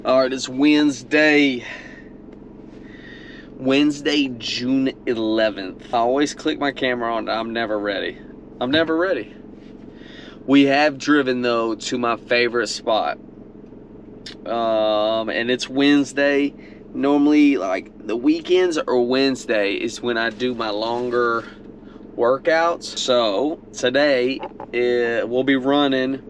All right, it's Wednesday, June 11th. I always click my camera on. I'm never ready. We have driven though to my favorite spot, and it's Wednesday. Normally, like the weekends or Wednesday is when I do my longer workouts. So today we'll be running.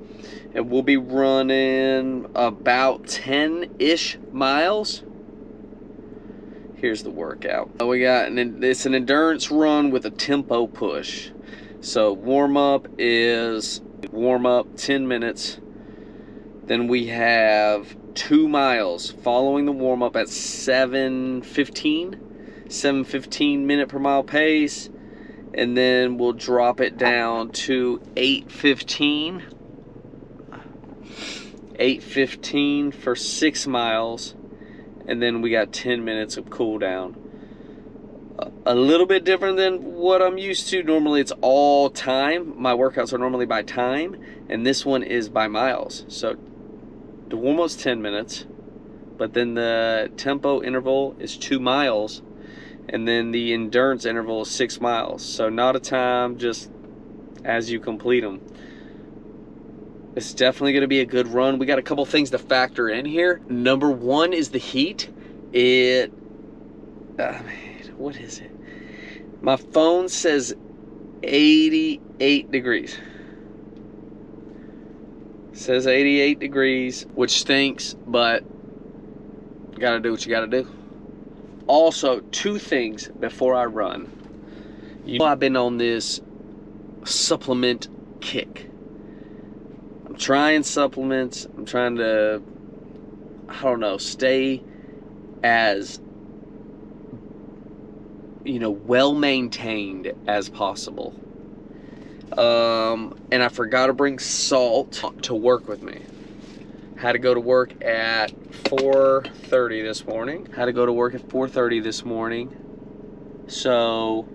And we'll be running about 10-ish miles. Here's the workout. We got it's an endurance run with a tempo push. So warm up 10 minutes. Then we have 2 miles following the warm up at 7:15 minute per mile pace. And then we'll drop it down to 8:15 for 6 miles, and then we got 10 minutes of cool down. A little bit different than what I'm used to. Normally it's all time. My workouts are normally by time, and this one is by miles. So the warm-up's 10 minutes, but then the tempo interval is 2 miles, and then the endurance interval is 6 miles. So not a time, just as you complete them. It's definitely going to be a good run. We got a couple things to factor in here. Number one is the heat. What is it? My phone says 88 degrees. It says 88 degrees, which stinks, but you got to do what you got to do. Also, 2 things before I run. You know I've been on this supplement kick. I'm trying supplements. I'm trying to, I don't know, stay as, well maintained as possible. And I forgot to bring salt to work with me. Had to go to work at 4:30 this morning. So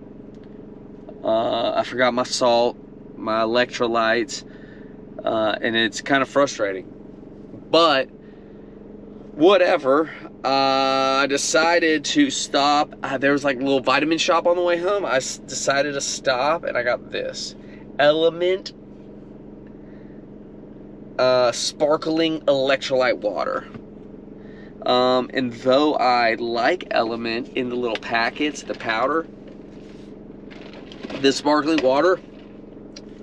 I forgot my salt, my electrolytes. And it's kind of frustrating, but whatever. I decided to stop. There was like a little vitamin shop on the way home. I decided to stop, and I got this Element sparkling electrolyte water. And though I like Element in the little packets, the powder, the sparkling water,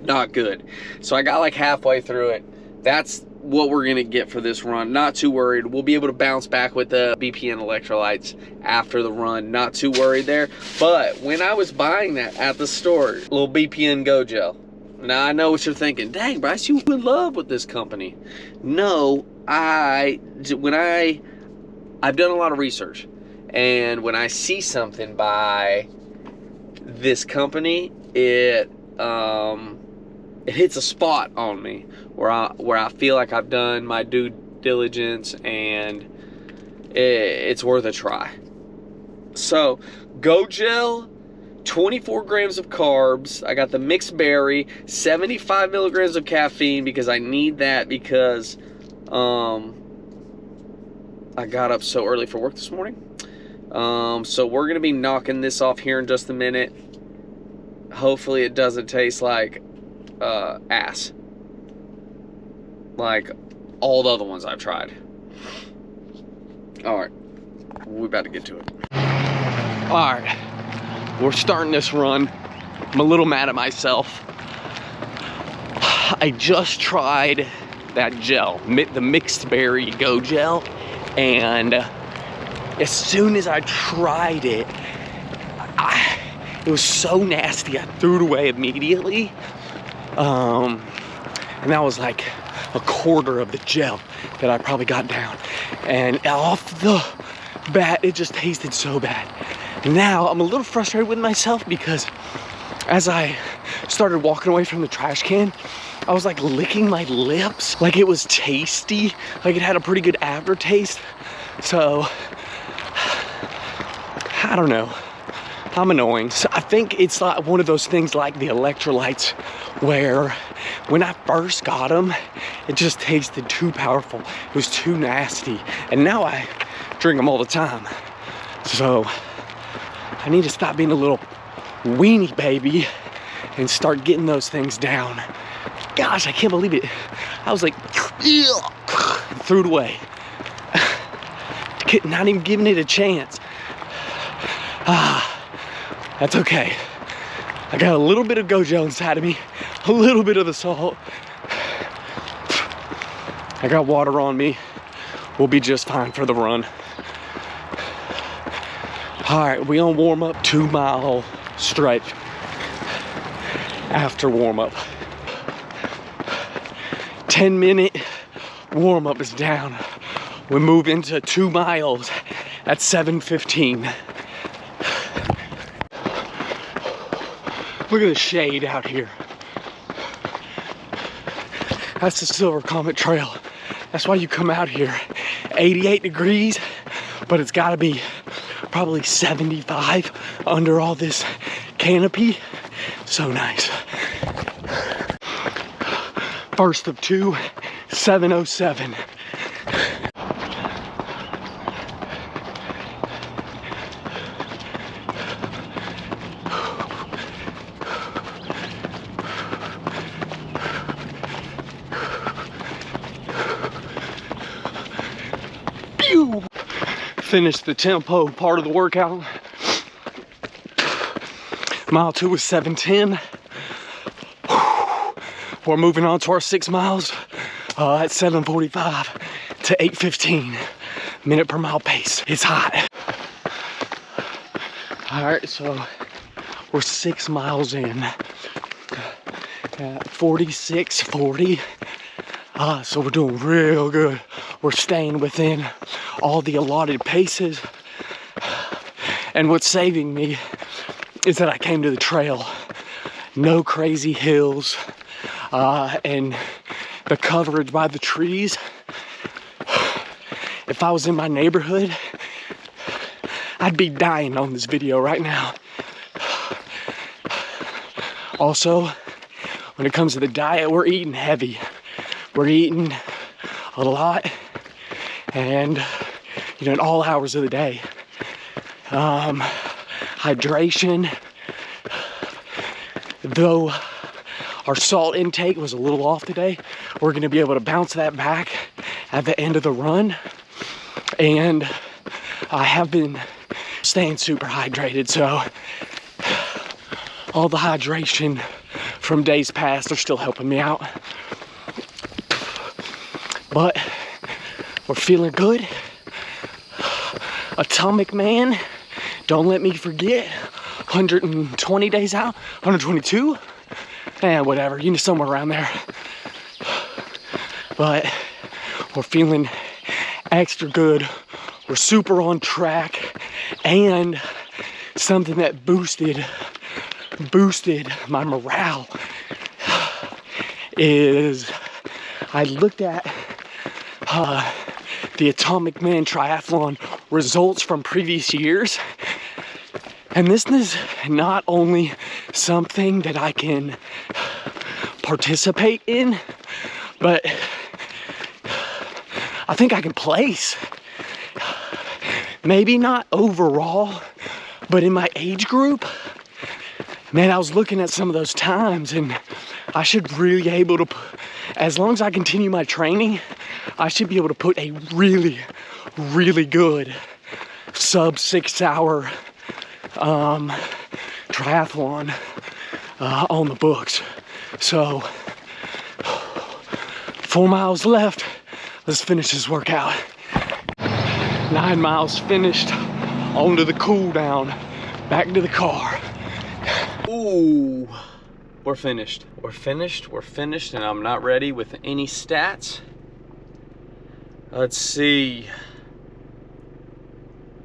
not good. So I got like halfway through it. That's what we're gonna get for this run. Not too worried. We'll be able to bounce back with the BPN electrolytes after the run. Not too worried there. But when I was buying that at the store, little BPN Go Gel. Now I know what you're thinking. Dang, Bryce, you in love with this company. No, I've done a lot of research, and when I see something by this company, it hits a spot on me where I feel like I've done my due diligence and it's worth a try. So, Go Gel, 24 grams of carbs. I got the mixed berry, 75 milligrams of caffeine because I need that because I got up so early for work this morning. So we're gonna be knocking this off here in just a minute. Hopefully it doesn't taste like ass, like all the other ones I've tried. All right, we're about to get to it. All right, we're starting this run. I'm a little mad at myself. I just tried that gel, the mixed berry Go Gel, and as soon as I tried it, it was so nasty, I threw it away immediately. And that was like a quarter of the gel that I probably got down. And off the bat, it just tasted so bad. Now I'm a little frustrated with myself because as I started walking away from the trash can, I was like licking my lips like it was tasty, like it had a pretty good aftertaste. So I don't know, I'm annoying. So I think it's like one of those things like the electrolytes where when I first got them, it just tasted too powerful. It was too nasty. And now I drink them all the time. So I need to stop being a little weenie baby and start getting those things down. Gosh, I can't believe it. I was like, threw it away. Not even giving it a chance. That's okay. I got a little bit of Gojo inside of me, a little bit of the salt. I got water on me. We'll be just fine for the run. All right, we on warm up, 2 mile stretch after warm up. 10-minute warm up is down. We move into 2 miles at 7:15. Look at the shade out here. That's the Silver Comet Trail. That's why you come out here. 88 degrees, but it's gotta be probably 75 under all this canopy. So nice. First of 2, 7:07. Finished the tempo part of the workout. Mile 2 was 7:10. We're moving on to our 6 miles at 7:45 to 8:15 minute per mile pace. It's hot. All right, so we're 6 miles in at 46:40. So we're doing real good. We're staying within all the allotted paces. And what's saving me is that I came to the trail. No crazy hills, and the coverage by the trees. If I was in my neighborhood, I'd be dying on this video right now. Also, when it comes to the diet, we're eating heavy. We're eating a lot, and you know, at all hours of the day. Hydration, though our salt intake was a little off today, we're gonna be able to bounce that back at the end of the run. And I have been staying super hydrated, so all the hydration from days past are still helping me out. But we're feeling good. Atomic Man, don't let me forget. 120 days out, 122, and whatever, you know, somewhere around there. But we're feeling extra good. We're super on track, and something that boosted my morale is I looked at the Atomic Man Triathlon results from previous years, and this is not only something that I can participate in, but I think I can place. Maybe not overall, but in my age group. Man, I was looking at some of those times, and I should really be able to, as long as I continue my training, I should be able to put a really, really good sub 6 hour triathlon on the books. So 4 miles left. Let's finish this workout. 9 miles finished. On to the cool down. Back to the car. Ooh, we're finished. We're finished, and I'm not ready with any stats. Let's see.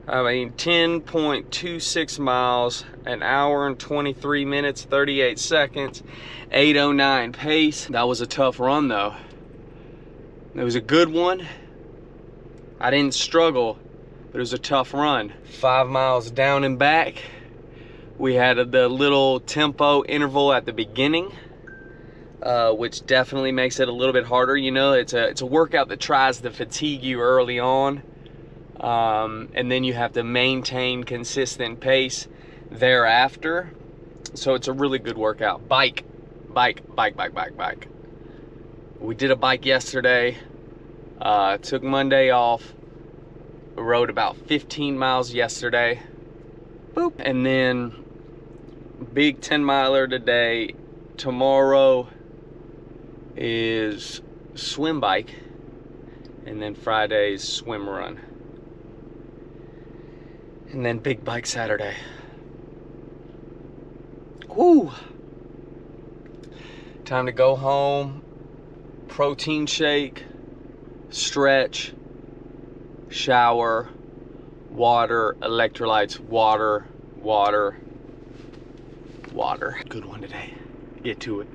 I mean, 10.26 miles, an hour and 23 minutes, 38 seconds, 8:09 pace. That was a tough run though. It was a good one. I didn't struggle, but it was a tough run. 5 miles down and back. We had the little tempo interval at the beginning. which definitely makes it a little bit harder. You know, it's a workout that tries to fatigue you early on, and then you have to maintain consistent pace thereafter. So it's a really good workout. Bike. We did a bike yesterday. Took Monday off. Rode about 15 miles yesterday. Boop. And then big 10 miler today. Tomorrow is swim bike. And then Friday's swim run. And then big bike Saturday. Woo! Time to go home. Protein shake. Stretch. Shower. Water. Electrolytes. Water. Good one today. Get to it.